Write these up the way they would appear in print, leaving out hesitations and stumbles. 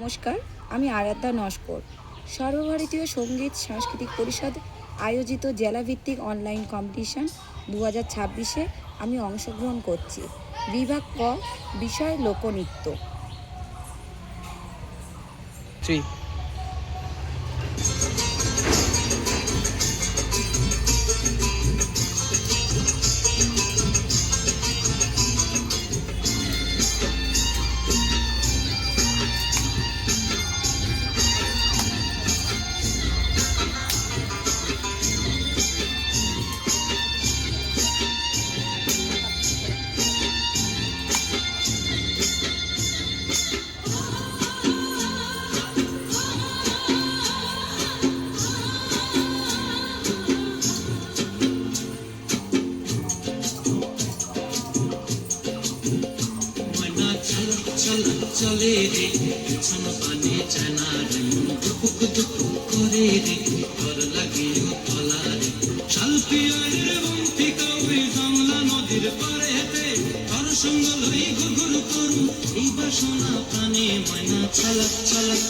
নমস্কার, আমি আরাধ্যা নস্কর। সর্বভারতীয় সঙ্গীত সাংস্কৃতিক পরিষদ আয়োজিত জেলাভিত্তিক অনলাইন কম্পিটিশন 2026-এ আমি অংশগ্রহণ করছি। বিভাগ ক, বিষয় লোকনৃত্য। চলে রে পিছন পানে জানা রে দুপুক দুপুক করে রে ঘর লাগে তলা রে শালপিয়ারের বন্তি কাউরি জংলা নদীর পারে হেঁটে ঘর সঙ্গ লই ঘুর করু এই বাসনা প্রাণে ময়না ছলক ছলক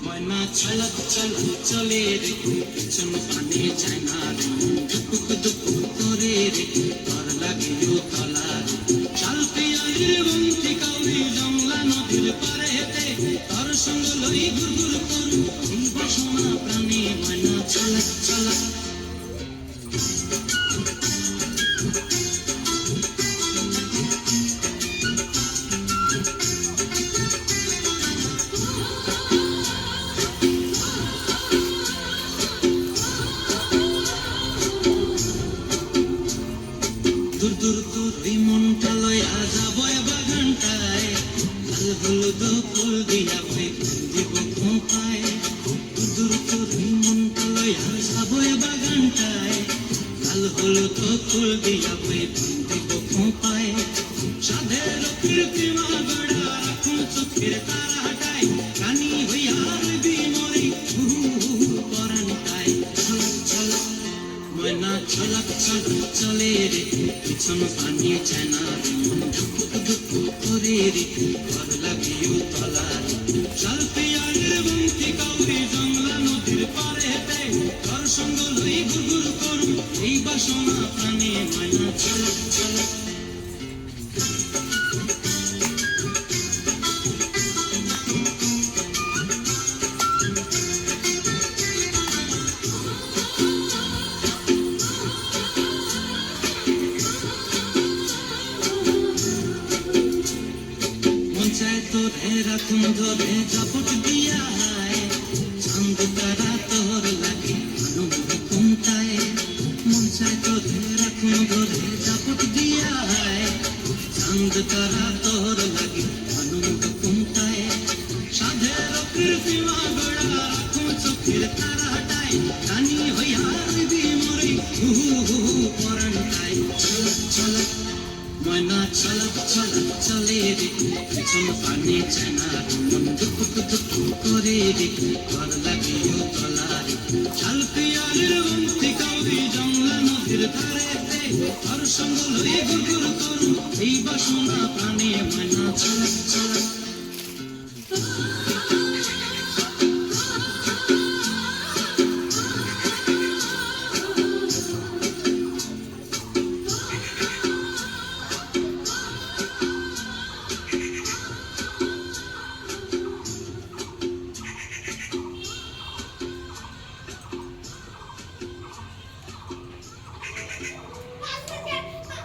ময়না ছলক ছলক চলে রে পিছন পানে জানা রে দুপুক দুপুক করে রে ঘর লাগে তলা রে শালপিয়ারের বন্তি কাউরি জংলা নদীর পারে হেঁটে তার সঙ্গ লই ঘুর করু এই বাসনা প্রাণে ময়না ছলক ছলক দূর দূর করে মনটা লয়া যাবো বাগানটায় লাল হলুদ ফুল দিয়া দিব খোঁপায় দূর দূর করে মনটা লয়া যাবো বাগানটায় লাল হলুদ ফুল দিয়া দিব খোঁপায় সাধের কৃত্রিমা গড়া রাখুন চোখের তারা হাটায় রানী হইয়ার বিমরি পরানটায় ছলক ছলক ময়না ছলক ছলক চলে রে পিছন পানি জানা রে দুপুক দুপুক করে রে ঘর লাগিও তলা রে শালপিয়ারের বন্তি কাউরি জংলা নদীর পারে হেঁটে ঘর সঙ্গ লই ঘুর করু এই বাসনা প্রাণে ময়না ছলক ছলক তোরে রাখুন ধরে জাপট দিয়া চাঁদ তারা তোর লাগে আনন্দ কুমতায় মন চায় তোরে রাখুন ধরে জাপট দিয়া চাঁদ তারা তোর লাগে আনন্দ কুমতায় সাধের কৃত্রিমা গড়া রাখুন চোখের তারা হাটায় রানী হইয়ার বিমরে পরানটায় ছলক ছলক ময়না ছলক ছলক চলে রে পিছন পানি জানা মন দুপুক দুপুক করে রে ঘর লাগিও তলা রে শালপিয়ারের বন্তি কাউরি জংলা নদীর ধারে ঘর সঙ্গ লই ঘুর করু এই বাসনা প্রাণে ময়না ছলক ছলক